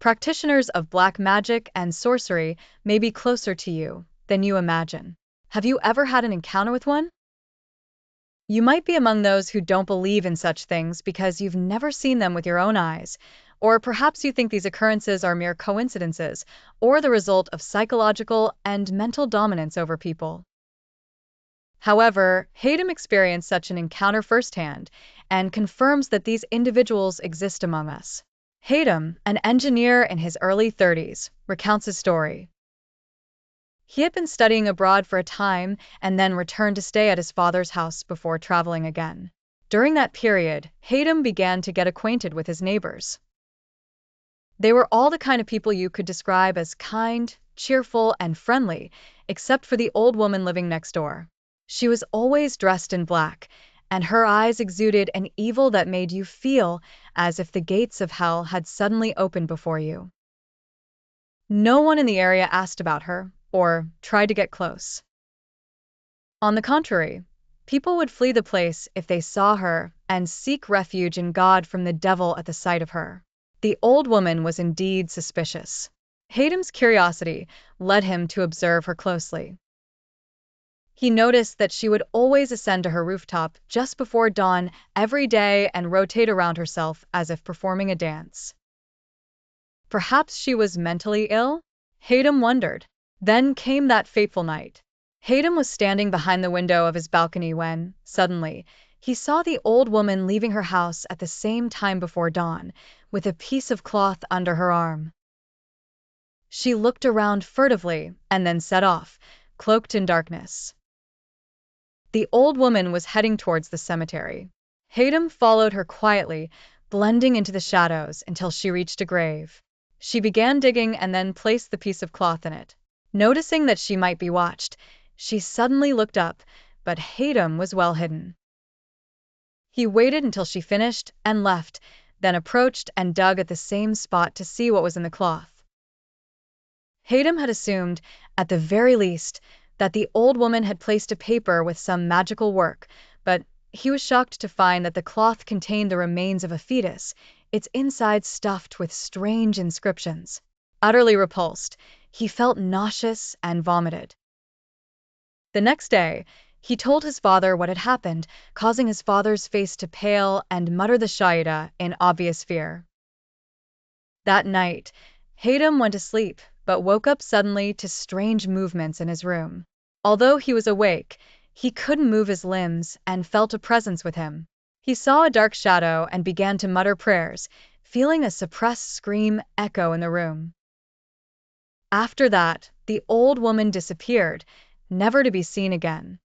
Practitioners of black magic and sorcery may be closer to you than you imagine. Have you ever had an encounter with one? You might be among those who don't believe in such things because you've never seen them with your own eyes, or perhaps you think these occurrences are mere coincidences or the result of psychological and mental dominance over people. However, Hatem experienced such an encounter firsthand and confirms that these individuals exist among us. Hatem, an engineer in his early 30s, recounts his story. He had been studying abroad for a time and then returned to stay at his father's house before traveling again. During that period, Hatem began to get acquainted with his neighbors. They were all the kind of people you could describe as kind, cheerful, and friendly, except for the old woman living next door. She was always dressed in black, and her eyes exuded an evil that made you feel as if the gates of hell had suddenly opened before you. No one in the area asked about her or tried to get close. On the contrary, people would flee the place if they saw her and seek refuge in God from the devil at the sight of her. The old woman was indeed suspicious. Hatem's curiosity led him to observe her closely. He noticed that she would always ascend to her rooftop just before dawn every day and rotate around herself as if performing a dance. Perhaps she was mentally ill? Hatem wondered. Then came that fateful night. Hatem was standing behind the window of his balcony when, suddenly, he saw the old woman leaving her house at the same time before dawn, with a piece of cloth under her arm. She looked around furtively and then set off, cloaked in darkness. The old woman was heading towards the cemetery. Hatem followed her quietly, blending into the shadows until she reached a grave. She began digging and then placed the piece of cloth in it. Noticing that she might be watched, she suddenly looked up, but Hatem was well hidden. He waited until she finished and left, then approached and dug at the same spot to see what was in the cloth. Hatem had assumed, at the very least, that the old woman had placed a paper with some magical work, but he was shocked to find that the cloth contained the remains of a fetus, its inside stuffed with strange inscriptions. Utterly repulsed, he felt nauseous and vomited. The next day, he told his father what had happened, causing his father's face to pale and mutter the Shahida in obvious fear. That night, Hatem went to sleep, but woke up suddenly to strange movements in his room. Although he was awake, he couldn't move his limbs and felt a presence with him. He saw a dark shadow and began to mutter prayers, feeling a suppressed scream echo in the room. After that, the old woman disappeared, never to be seen again.